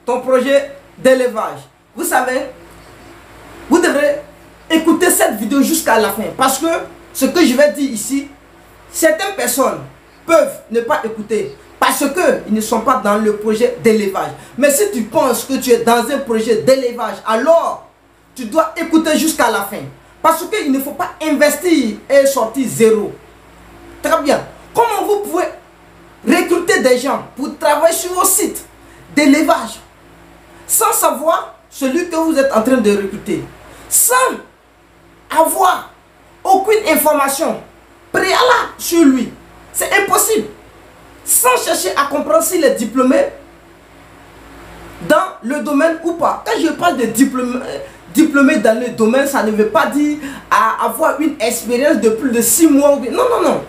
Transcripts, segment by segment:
ton projet d'élevage. Vous savez, vous devrez écouter cette vidéo jusqu'à la fin. Parce que ce que je vais dire ici, certaines personnes peuvent ne pas écouter. Parce qu'ils ne sont pas dans le projet d'élevage. Mais si tu penses que tu es dans un projet d'élevage, alors tu dois écouter jusqu'à la fin. Parce qu'il ne faut pas investir et sortir zéro. Très bien. Comment vous pouvez recruter des gens pour travailler sur vos sites d'élevage sans savoir celui que vous êtes en train de recruter, sans avoir aucune information préalable sur lui? C'est impossible. Sans chercher à comprendre s'il est diplômé dans le domaine ou pas. Quand je parle de diplômé dans le domaine, ça ne veut pas dire avoir une expérience de plus de 6 mois. Non, non, non.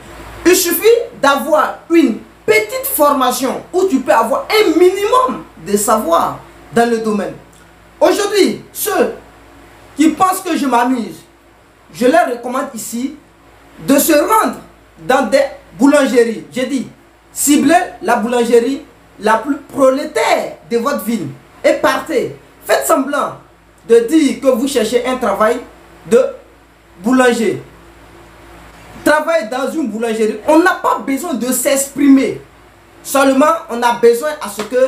Il suffit d'avoir une petite formation où tu peux avoir un minimum de savoir dans le domaine. Aujourd'hui, ceux qui pensent que je m'amuse, je leur recommande ici de se rendre dans des boulangeries. J'ai dit, ciblez la boulangerie la plus prolétaire de votre ville et partez. Faites semblant de dire que vous cherchez un travail de boulanger. Travailler dans une boulangerie, on n'a pas besoin de s'exprimer. Seulement, on a besoin à ce que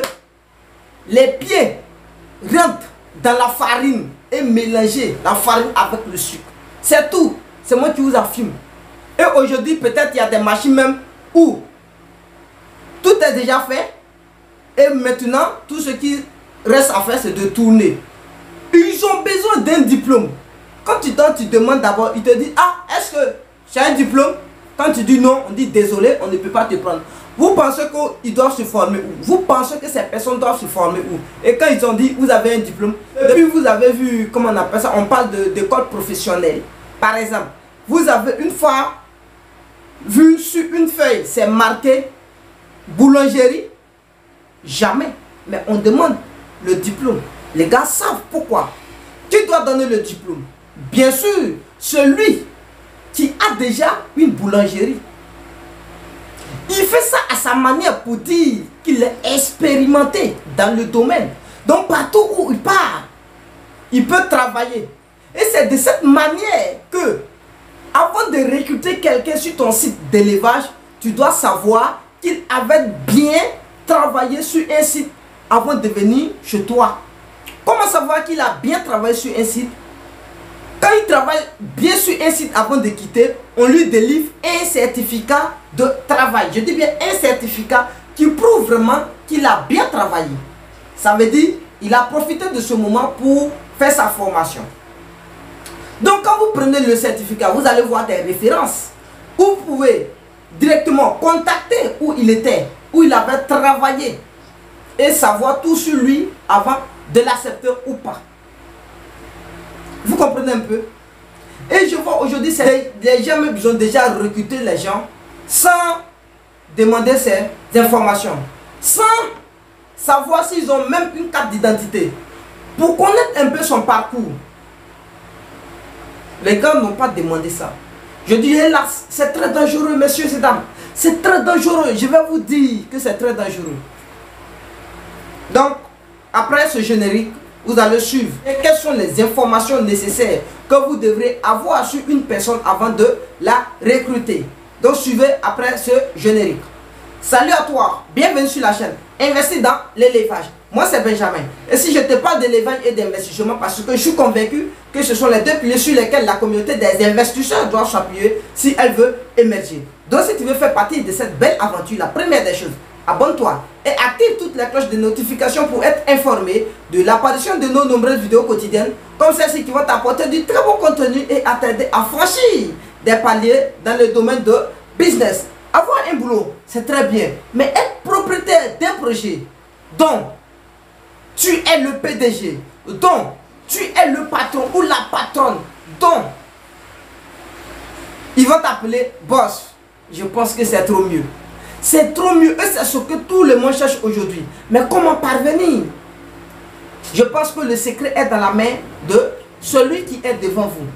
les pieds rentrent dans la farine et mélanger la farine avec le sucre. C'est tout. C'est moi qui vous affirme. Et aujourd'hui, peut-être il y a des machines même où tout est déjà fait. Et maintenant, tout ce qui reste à faire, c'est de tourner. Ils ont besoin d'un diplôme. Quand tu demandes d'abord, ils te disent, ah, est-ce que tu as un diplôme? Quand tu dis non, on dit désolé, on ne peut pas te prendre. Vous pensez qu'ils doivent se former où? Vous pensez que ces personnes doivent se former où? Et quand ils ont dit, vous avez un diplôme, depuis vous avez vu, comment on appelle ça, on parle d'école professionnelle. Par exemple, vous avez une fois vu sur une feuille, c'est marqué boulangerie. Jamais. Mais on demande le diplôme. Les gars savent pourquoi. Qui doit donner le diplôme? Bien sûr, celui qui a déjà une boulangerie. Il fait ça à sa manière pour dire qu'il est expérimenté dans le domaine. Donc partout où il part, il peut travailler. Et c'est de cette manière que, avant de recruter quelqu'un sur ton site d'élevage, tu dois savoir qu'il avait bien travaillé sur un site avant de venir chez toi. Comment savoir qu'il a bien travaillé sur un site? Quand il travaille bien sur un site avant de quitter, on lui délivre un certificat de travail. Je dis bien un certificat qui prouve vraiment qu'il a bien travaillé. Ça veut dire qu'il a profité de ce moment pour faire sa formation. Donc quand vous prenez le certificat, vous allez voir des références. Vous pouvez directement contacter où il était, où il avait travaillé et savoir tout sur lui avant de l'accepter ou pas. Vous comprenez un peu? Et je vois aujourd'hui, les gens ils ont déjà recruté les gens sans demander ces informations, sans savoir s'ils ont même une carte d'identité. Pour connaître un peu son parcours, les gars n'ont pas demandé ça. Je dis, hélas, c'est très dangereux, messieurs et dames. C'est très dangereux. Je vais vous dire que c'est très dangereux. Donc, après ce générique, vous allez suivre. Et quelles sont les informations nécessaires que vous devrez avoir sur une personne avant de la recruter. Donc, suivez après ce générique. Salut à toi, bienvenue sur la chaîne. Investis dans l'élevage. Moi, c'est Benjamin. Et si je te parle d'élevage et d'investissement, parce que je suis convaincu que ce sont les deux piliers sur lesquels la communauté des investisseurs doit s'appuyer si elle veut émerger. Donc, si tu veux faire partie de cette belle aventure, la première des choses, abonne-toi et active toutes les cloches de notification pour être informé de l'apparition de nos nombreuses vidéos quotidiennes comme celles-ci qui vont t'apporter du très bon contenu et à t'aider à franchir des paliers dans le domaine de business. Avoir un boulot, c'est très bien, mais être propriétaire d'un projet dont tu es le PDG, dont tu es le patron ou la patronne, dont ils vont t'appeler boss, je pense que c'est trop mieux. C'est trop mieux et c'est ce que tout le monde cherche aujourd'hui. Mais comment parvenir? Je pense que le secret est dans la main de celui qui est devant vous.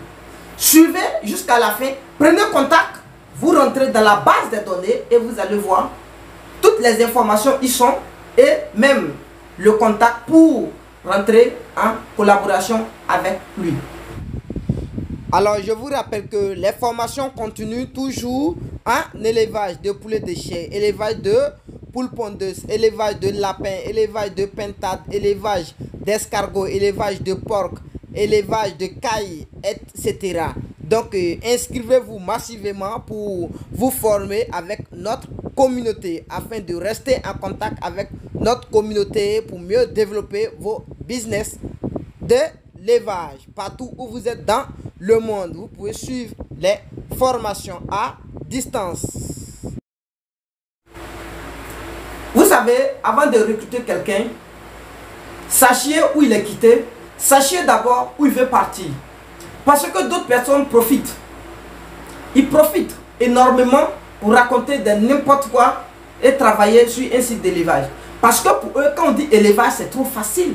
Suivez jusqu'à la fin, prenez contact, vous rentrez dans la base des données et vous allez voir toutes les informations y sont et même le contact pour rentrer en collaboration avec lui. Alors, je vous rappelle que les formations continuent toujours en élevage de poulets de chair, élevage de poules pondeuses, élevage de lapins, élevage de pintades, élevage d'escargots, élevage de porc, élevage de cailles, etc. Donc, inscrivez-vous massivement pour vous former avec notre communauté afin de rester en contact avec notre communauté pour mieux développer vos business de l'élevage. Partout où vous êtes dans le monde, vous pouvez suivre les formations à distance. Vous savez, avant de recruter quelqu'un, sachez où il est quitté, sachez d'abord où il veut partir. Parce que d'autres personnes profitent. Ils profitent énormément pour raconter de n'importe quoi et travailler sur un site d'élevage. Parce que pour eux, quand on dit élevage, c'est trop facile.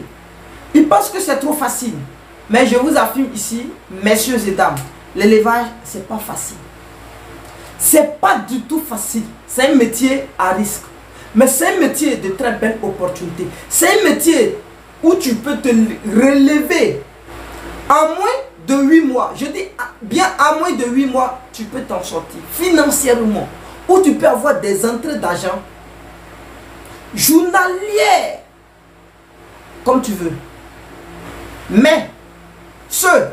Ils pensent que c'est trop facile. Mais je vous affirme ici, messieurs et dames, l'élevage, c'est pas facile. C'est pas du tout facile. C'est un métier à risque. Mais c'est un métier de très belle opportunité. C'est un métier où tu peux te relever en moins de 8 mois. Je dis bien en moins de 8 mois, tu peux t'en sortir financièrement. Où tu peux avoir des entrées d'argent journalières, comme tu veux. Mais ceux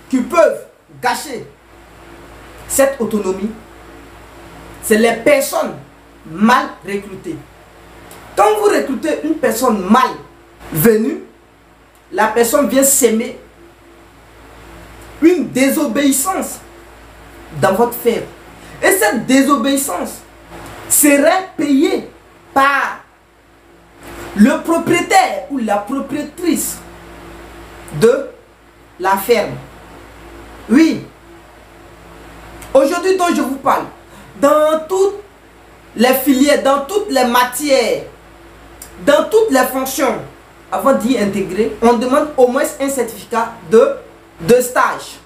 qui peuvent gâcher cette autonomie, c'est les personnes mal recrutées. Quand vous recrutez une personne mal venue, la personne vient s'aimer une désobéissance dans votre ferme. Et cette désobéissance serait payée par le propriétaire ou la propriétatrice de la ferme. Oui. Aujourd'hui dont je vous parle, dans toutes les filières, dans toutes les matières, dans toutes les fonctions, avant d'y intégrer, on demande au moins un certificat de stage.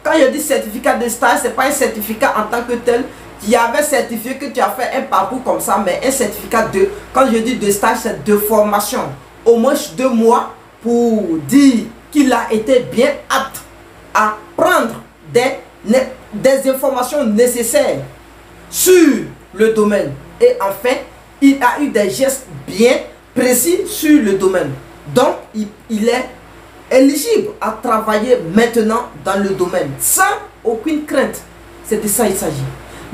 Quand je dis certificat de stage, ce n'est pas un certificat en tant que tel qui avait certifié que tu as fait un parcours comme ça, mais un certificat de, quand je dis de stage, c'est de formation. Au moins 2 mois pour dire qu'il a été bien apte à prendre des informations nécessaires sur le domaine. Et enfin, il a eu des gestes bien précis sur le domaine. Donc, il est éligible à travailler maintenant dans le domaine sans aucune crainte. C'est de ça qu'il s'agit.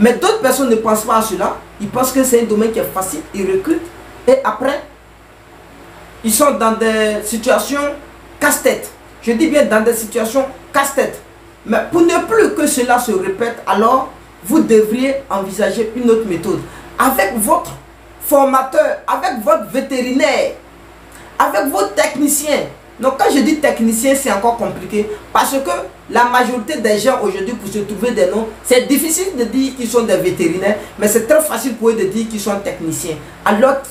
Mais d'autres personnes ne pensent pas à cela. Ils pensent que c'est un domaine qui est facile. Ils recrutent et après, ils sont dans des situations casse-tête. Je dis bien dans des situations casse-tête. Mais pour ne plus que cela se répète, alors vous devriez envisager une autre méthode. Avec votre formateur, avec votre vétérinaire, avec vos techniciens. Donc quand je dis technicien, c'est encore compliqué. Parce que la majorité des gens aujourd'hui, pour se trouver des noms, c'est difficile de dire qu'ils sont des vétérinaires. Mais c'est très facile pour eux de dire qu'ils sont techniciens. Alors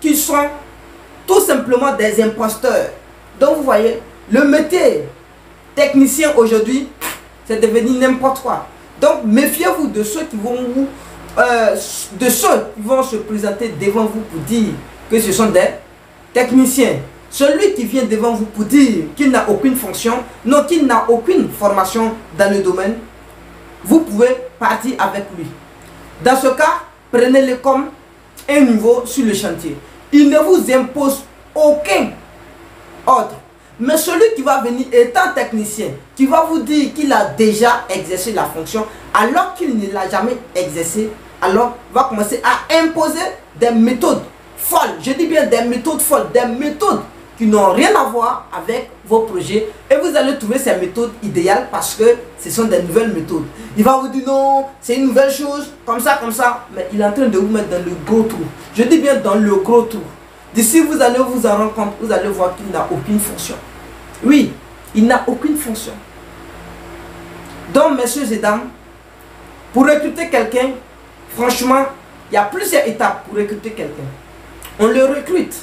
qu'ils sont tout simplement des imposteurs. Donc vous voyez, le métier technicien aujourd'hui, c'est devenu n'importe quoi. Donc méfiez-vous de ceux qui vont se présenter devant vous pour dire que ce sont des techniciens. Celui qui vient devant vous pour dire qu'il n'a aucune fonction, non, qu'il n'a aucune formation dans le domaine, vous pouvez partir avec lui. Dans ce cas, prenez-le comme un niveau sur le chantier. Il ne vous impose aucun ordre. Mais celui qui va venir étant technicien, qui va vous dire qu'il a déjà exercé la fonction, alors qu'il ne l'a jamais exercé, alors va commencer à imposer des méthodes folles. Je dis bien des méthodes folles, des méthodes qui n'ont rien à voir avec vos projets. Et vous allez trouver ces méthodes idéales parce que ce sont des nouvelles méthodes. Il va vous dire non, c'est une nouvelle chose, comme ça. Mais il est en train de vous mettre dans le gros trou. Je dis bien dans le gros trou. D'ici, vous allez vous en rendre compte, vous allez voir qu'il n'a aucune fonction. Oui, il n'a aucune fonction. Donc, messieurs et dames, pour recruter quelqu'un, franchement, il y a plusieurs étapes pour recruter quelqu'un. On le recrute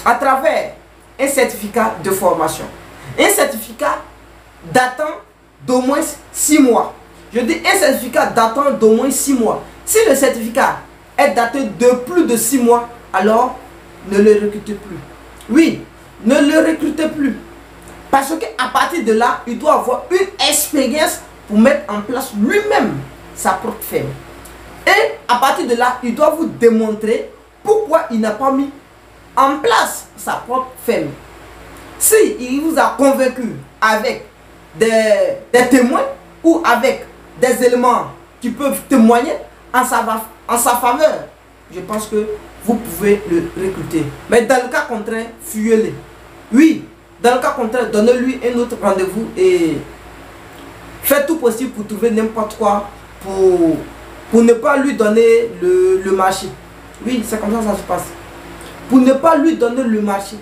à travers un certificat de formation. Un certificat datant d'au moins 6 mois. Je dis un certificat datant d'au moins 6 mois. Si le certificat est daté de plus de 6 mois, alors ne le recrutez plus. Oui, ne le recrutez plus. Parce qu'à partir de là, il doit avoir une expérience pour mettre en place lui-même sa propre ferme. Et à partir de là, il doit vous démontrer pourquoi il n'a pas mis en place sa propre ferme. Si il vous a convaincu avec des témoins ou avec des éléments qui peuvent témoigner en sa faveur, je pense que vous pouvez le recruter. Mais dans le cas contraire, fuyez-le. Oui, dans le cas contraire, donnez-lui un autre rendez-vous et faites tout possible pour trouver n'importe quoi pour ne pas lui donner le marché. Oui, c'est comme ça que ça se passe. Pour ne pas lui donner le marché.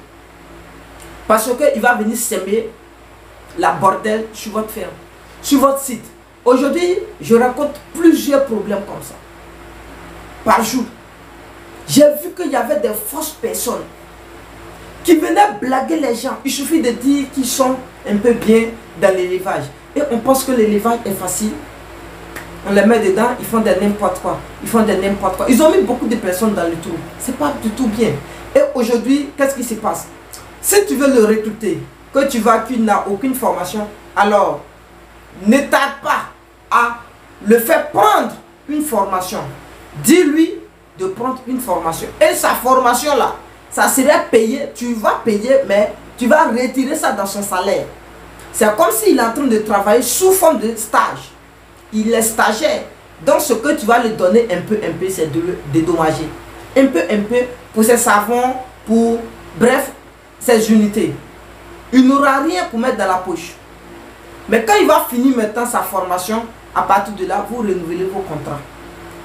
Parce qu'il va venir s'aimer la bordel sur votre ferme, sur votre site. Aujourd'hui, je rencontre plusieurs problèmes comme ça. Par jour. J'ai vu qu'il y avait des fausses personnes qui venaient blaguer les gens. Il suffit de dire qu'ils sont un peu bien dans l'élevage. Et on pense que l'élevage est facile. On les met dedans, ils font de n'importe quoi. Ils font de n'importe quoi. Ils ont mis beaucoup de personnes dans le trou. C'est pas du tout bien. Et aujourd'hui, qu'est-ce qui se passe? Si tu veux le recruter, que tu vois qu'il n'a aucune formation, alors ne tarde pas à le faire prendre une formation. Dis-lui de prendre une formation. Et sa formation là, ça serait payé. Tu vas payer, mais tu vas retirer ça dans son salaire. C'est comme s'il est en train de travailler sous forme de stage. Il est stagiaire. Donc ce que tu vas lui donner un peu, c'est de le dédommager. Un peu, pour ses savons, pour, bref, ses unités. Il n'aura rien pour mettre dans la poche. Mais quand il va finir maintenant sa formation, à partir de là, vous renouvelez vos contrats.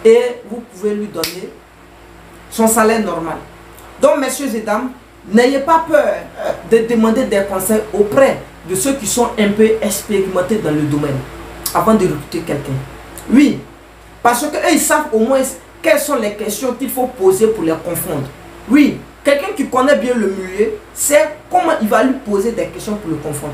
Et vous pouvez lui donner son salaire normal. Donc, messieurs et dames, n'ayez pas peur de demander des conseils auprès de ceux qui sont un peu expérimentés dans le domaine avant de recruter quelqu'un. Oui, parce qu'eux, ils savent au moins quelles sont les questions qu'il faut poser pour les confondre. Oui, quelqu'un qui connaît bien le milieu sait comment il va lui poser des questions pour le confondre.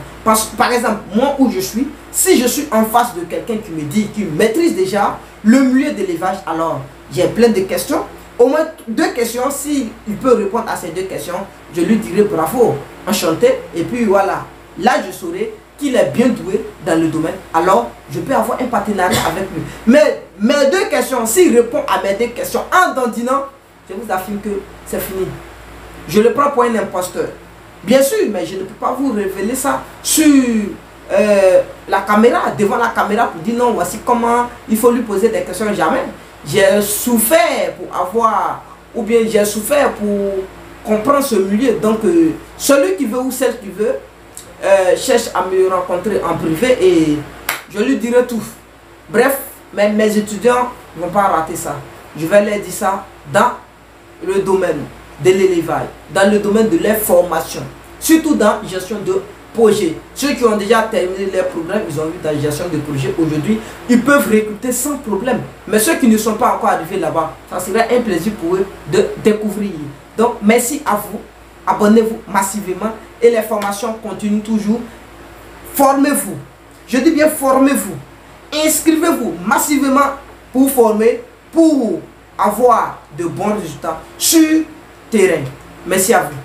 Par exemple, moi où je suis, si je suis en face de quelqu'un qui me dit qu'il maîtrise déjà le milieu de l'élevage, alors j'ai plein de questions. Au moins 2 questions, s'il peut répondre à ces 2 questions, je lui dirai bravo, enchanté, et puis voilà. Là, je saurai qu'il est bien doué dans le domaine, alors je peux avoir un partenariat avec lui. Mais mes 2 questions, s'il répond à mes 2 questions en dandinant, je vous affirme que c'est fini. Je le prends pour un imposteur. Bien sûr, mais je ne peux pas vous révéler ça sur la caméra, devant la caméra pour dire non, voici comment il faut lui poser des questions. Jamais. J'ai souffert pour avoir, ou bien j'ai souffert pour comprendre ce milieu. Donc, celui qui veut ou celle qui veut, cherche à me rencontrer en privé et je lui dirai tout. Bref, mes étudiants ne vont pas rater ça. Je vais leur dire ça dans le domaine de l'élevage, dans le domaine de leur formation, surtout dans la gestion de projet. Ceux qui ont déjà terminé leur programme, ils ont vu dans la gestion de projet aujourd'hui, ils peuvent recruter sans problème. Mais ceux qui ne sont pas encore arrivés là-bas, ça serait un plaisir pour eux de découvrir. Donc, merci à vous. Abonnez-vous massivement et les formations continuent toujours. Formez-vous. Je dis bien formez-vous. Inscrivez-vous massivement pour former, pour avoir de bons résultats sur terrain. Merci à vous.